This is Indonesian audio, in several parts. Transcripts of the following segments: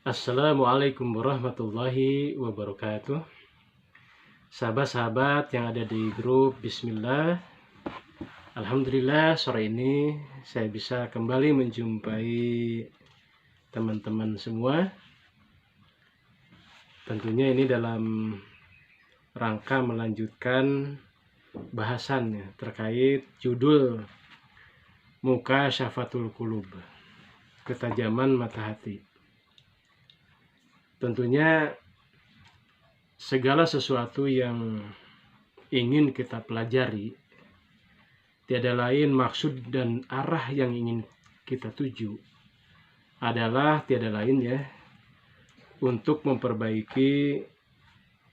Assalamualaikum warahmatullahi wabarakatuh. Sahabat-sahabat yang ada di grup Bismillah, Alhamdulillah sore ini saya bisa kembali menjumpai teman-teman semua. Tentunya ini dalam rangka melanjutkan bahasannya terkait judul Mukasyafatul Qulub, ketajaman mata hati. Tentunya segala sesuatu yang ingin kita pelajari, tiada lain maksud dan arah yang ingin kita tuju adalah tiada lain ya, untuk memperbaiki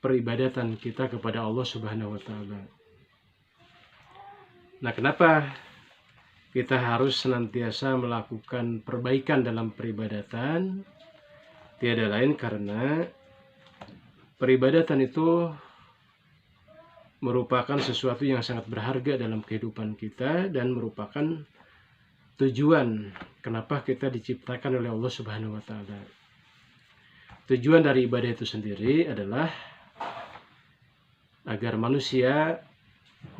peribadatan kita kepada Allah Subhanahu wa Ta'ala. Nah, kenapa kita harus senantiasa melakukan perbaikan dalam peribadatan? Tiada lain karena peribadatan itu merupakan sesuatu yang sangat berharga dalam kehidupan kita dan merupakan tujuan kenapa kita diciptakan oleh Allah Subhanahu wa Ta'ala. Tujuan dari ibadah itu sendiri adalah agar manusia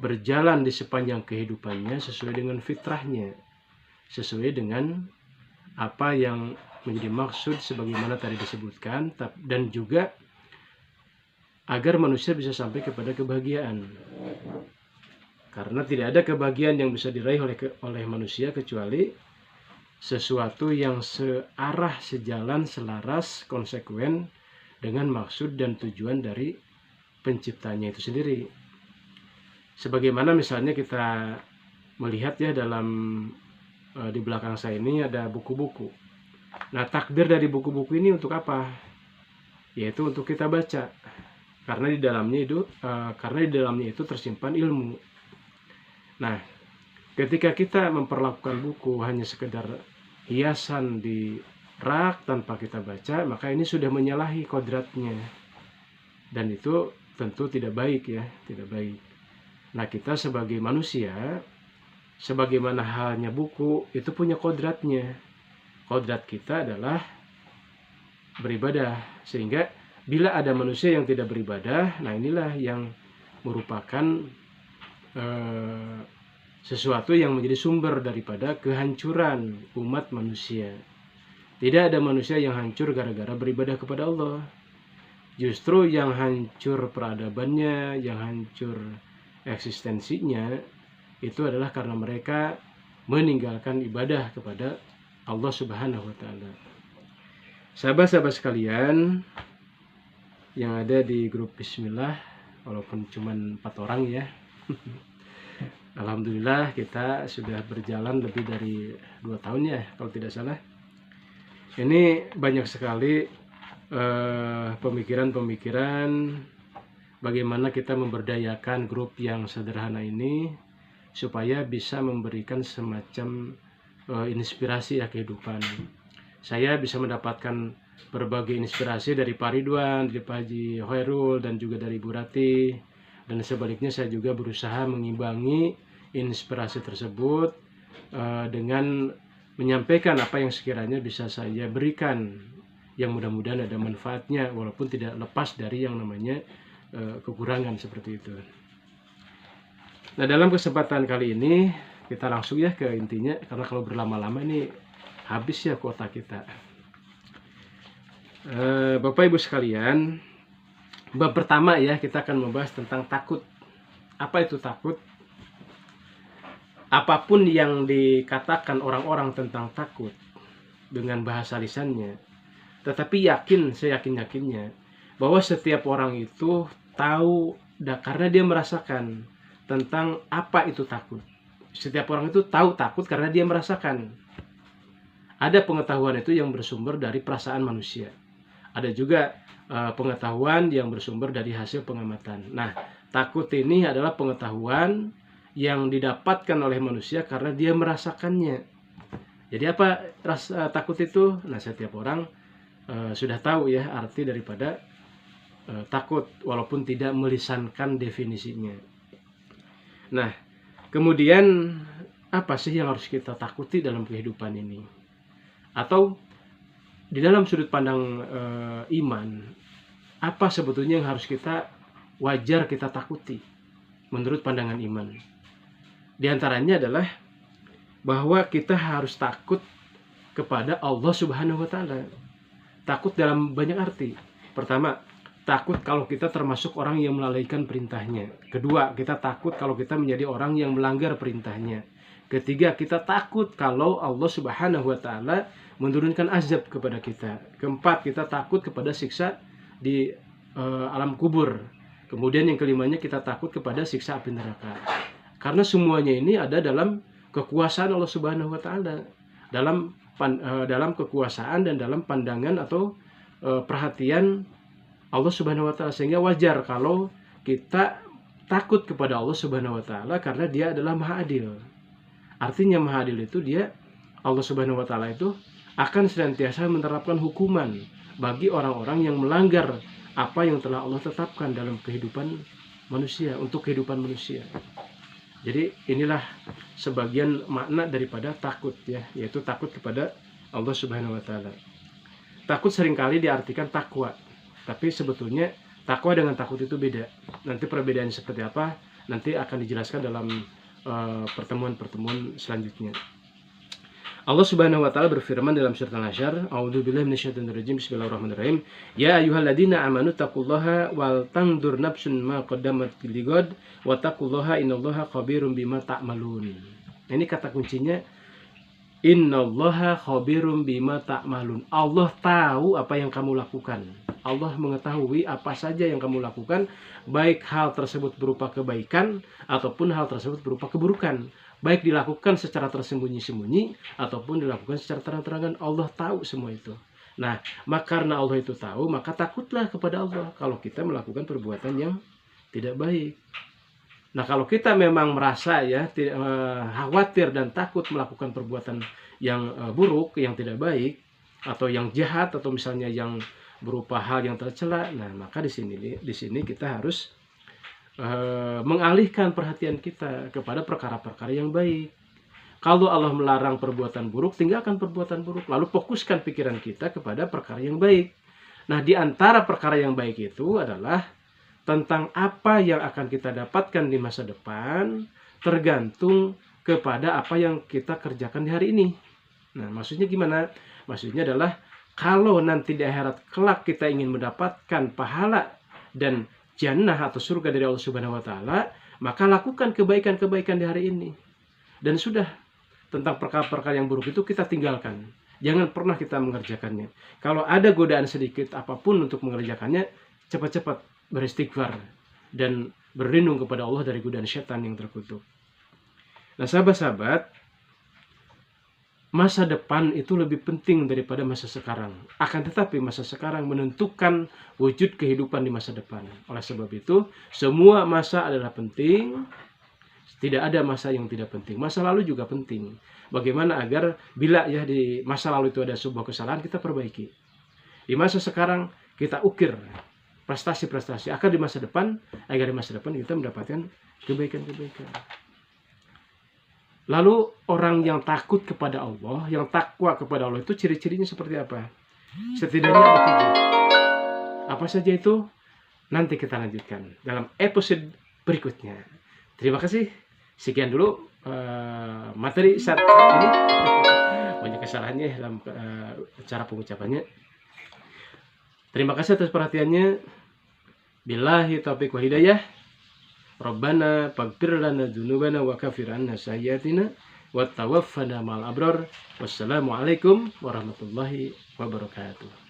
berjalan di sepanjang kehidupannya sesuai dengan fitrahnya, sesuai dengan apa yang menjadi maksud sebagaimana tadi disebutkan, dan juga agar manusia bisa sampai kepada kebahagiaan. Karena tidak ada kebahagiaan yang bisa diraih oleh manusia kecuali sesuatu yang searah, sejalan, selaras, konsekuen dengan maksud dan tujuan dari penciptanya itu sendiri. Sebagaimana misalnya kita melihat ya dalam di belakang saya ini ada buku-buku. Nah, takdir dari buku-buku ini untuk apa? Yaitu untuk kita baca. Karena di dalamnya itu tersimpan ilmu. Nah, ketika kita memperlakukan buku hanya sekedar hiasan di rak tanpa kita baca, maka ini sudah menyalahi kodratnya. Dan itu tentu tidak baik ya, tidak baik. Nah, kita sebagai manusia, sebagaimana halnya buku, itu punya kodratnya. Kodrat kita adalah beribadah. Sehingga bila ada manusia yang tidak beribadah, nah inilah yang merupakan sesuatu yang menjadi sumber daripada kehancuran umat manusia. Tidak ada manusia yang hancur gara-gara beribadah kepada Allah. Justru yang hancur peradabannya, yang hancur eksistensinya, itu adalah karena mereka meninggalkan ibadah kepada Allah Subhanahu wa Ta'ala. Sahabat-sahabat sekalian yang ada di grup Bismillah, walaupun cuma 4 orang ya, Alhamdulillah kita sudah berjalan lebih dari 2 tahun ya kalau tidak salah. Ini banyak sekali pemikiran-pemikiran bagaimana kita memberdayakan grup yang sederhana ini supaya bisa memberikan semacam inspirasi ya kehidupan. Saya bisa mendapatkan berbagai inspirasi dari Pak Ridwan, dari Pak Haji Khairul, dan juga dari Bu Rati. Dan sebaliknya saya juga berusaha mengimbangi inspirasi tersebut dengan menyampaikan apa yang sekiranya bisa saya berikan, yang mudah-mudahan ada manfaatnya walaupun tidak lepas dari yang namanya kekurangan seperti itu. Nah, dalam kesempatan kali ini kita langsung ya ke intinya, karena kalau berlama-lama ini habis ya kuota kita. Bapak Ibu sekalian, bab pertama ya, kita akan membahas tentang takut. Apa itu takut? Apapun yang dikatakan orang-orang tentang takut dengan bahasa lisannya, tetapi seyakin-yakinnya bahwa setiap orang itu tahu karena dia merasakan tentang apa itu takut. Setiap orang itu tahu takut karena dia merasakan. Ada pengetahuan itu yang bersumber dari perasaan manusia. Ada juga pengetahuan yang bersumber dari hasil pengamatan. Nah, takut ini adalah pengetahuan yang didapatkan oleh manusia karena dia merasakannya. Jadi apa rasa takut itu? Nah, setiap orang sudah tahu ya arti daripada takut walaupun tidak melisankan definisinya. Nah, kemudian apa sih yang harus kita takuti dalam kehidupan ini? Atau di dalam sudut pandang iman, apa sebetulnya yang harus wajar kita takuti menurut pandangan iman? Di antaranya adalah bahwa kita harus takut kepada Allah Subhanahu wa Ta'ala. Takut dalam banyak arti. Pertama, takut kalau kita termasuk orang yang melalaikan perintahnya. Kedua, kita takut kalau kita menjadi orang yang melanggar perintahnya. Ketiga, kita takut kalau Allah Subhanahu wa Ta'ala menurunkan azab kepada kita. Keempat, kita takut kepada siksa di alam kubur. Kemudian yang kelimanya, kita takut kepada siksa api neraka. Karena semuanya ini ada dalam kekuasaan Allah Subhanahu wa Ta'ala, dalam kekuasaan dan dalam pandangan atau perhatian Allah Subhanahu wa Ta'ala, sehingga wajar kalau kita takut kepada Allah Subhanahu wa Ta'ala karena Dia adalah Maha Adil. Artinya Maha Adil itu Allah Subhanahu wa Ta'ala itu akan senantiasa menerapkan hukuman bagi orang-orang yang melanggar apa yang telah Allah tetapkan dalam kehidupan manusia, untuk kehidupan manusia. Jadi inilah sebagian makna daripada takut, ya, yaitu takut kepada Allah Subhanahu wa Ta'ala. Takut seringkali diartikan takwa, tapi sebetulnya takwa dengan takut itu beda. Nanti perbedaannya seperti apa nanti akan dijelaskan dalam pertemuan-pertemuan selanjutnya. Allah Subhanahu wa Ta'ala berfirman dalam surat Al-Hasyr, A'udzubillahi minasyaitonirrajim, bismillahirrahmanirrahim. Ya ayyuhalladzina amanu taqullaha wal tanzur nafsun ma qaddamat lighad wa taqullaha innallaha khabirum bima ta'malun. Ini kata kuncinya, innallaha khabirum bima ta'malun. Allah tahu apa yang kamu lakukan. Allah mengetahui apa saja yang kamu lakukan, baik hal tersebut berupa kebaikan ataupun hal tersebut berupa keburukan. Baik dilakukan secara tersembunyi-sembunyi ataupun dilakukan secara terang-terangan, Allah tahu semua itu. Nah, karena Allah itu tahu, maka takutlah kepada Allah kalau kita melakukan perbuatan yang tidak baik. Nah, kalau kita memang merasa khawatir dan takut melakukan perbuatan yang buruk, yang tidak baik, atau yang jahat, atau misalnya yang berupa hal yang tercela, nah maka di sini kita harus mengalihkan perhatian kita kepada perkara-perkara yang baik. Kalau Allah melarang perbuatan buruk, tinggalkan perbuatan buruk, lalu fokuskan pikiran kita kepada perkara yang baik. Nah, di antara perkara yang baik itu adalah tentang apa yang akan kita dapatkan di masa depan, tergantung kepada apa yang kita kerjakan di hari ini. Nah, maksudnya gimana? Maksudnya adalah kalau nanti di akhirat kelak kita ingin mendapatkan pahala dan jannah atau surga dari Allah Subhanahu wa Ta'ala, maka lakukan kebaikan-kebaikan di hari ini. Dan sudah, tentang perkara-perkara yang buruk itu kita tinggalkan. Jangan pernah kita mengerjakannya. Kalau ada godaan sedikit apapun untuk mengerjakannya, cepat-cepat beristighfar dan berlindung kepada Allah dari godaan setan yang terkutuk. Nah, sahabat-sahabat, masa depan itu lebih penting daripada masa sekarang. Akan tetapi masa sekarang menentukan wujud kehidupan di masa depan. Oleh sebab itu, semua masa adalah penting. Tidak ada masa yang tidak penting. Masa lalu juga penting. Bagaimana agar bila di masa lalu itu ada sebuah kesalahan, kita perbaiki. Di masa sekarang kita ukir prestasi-prestasi agar di masa depan kita mendapatkan kebaikan-kebaikan. Lalu orang yang takut kepada Allah, yang takwa kepada Allah itu ciri-cirinya seperti apa? Setidaknya ada 7. Apa saja itu? Nanti kita lanjutkan dalam episode berikutnya. Terima kasih. Sekian dulu materi saat ini. Banyak kesalahannya dalam cara pengucapannya. Terima kasih atas perhatiannya. Billahi taufiq wal hidayah. Rabbana faghfir lana dzunubana wa kaffir 'anna sayyi'atina wa tawaffana ma'al abrar. Wassalamualaikum warahmatullahi wabarakatuh.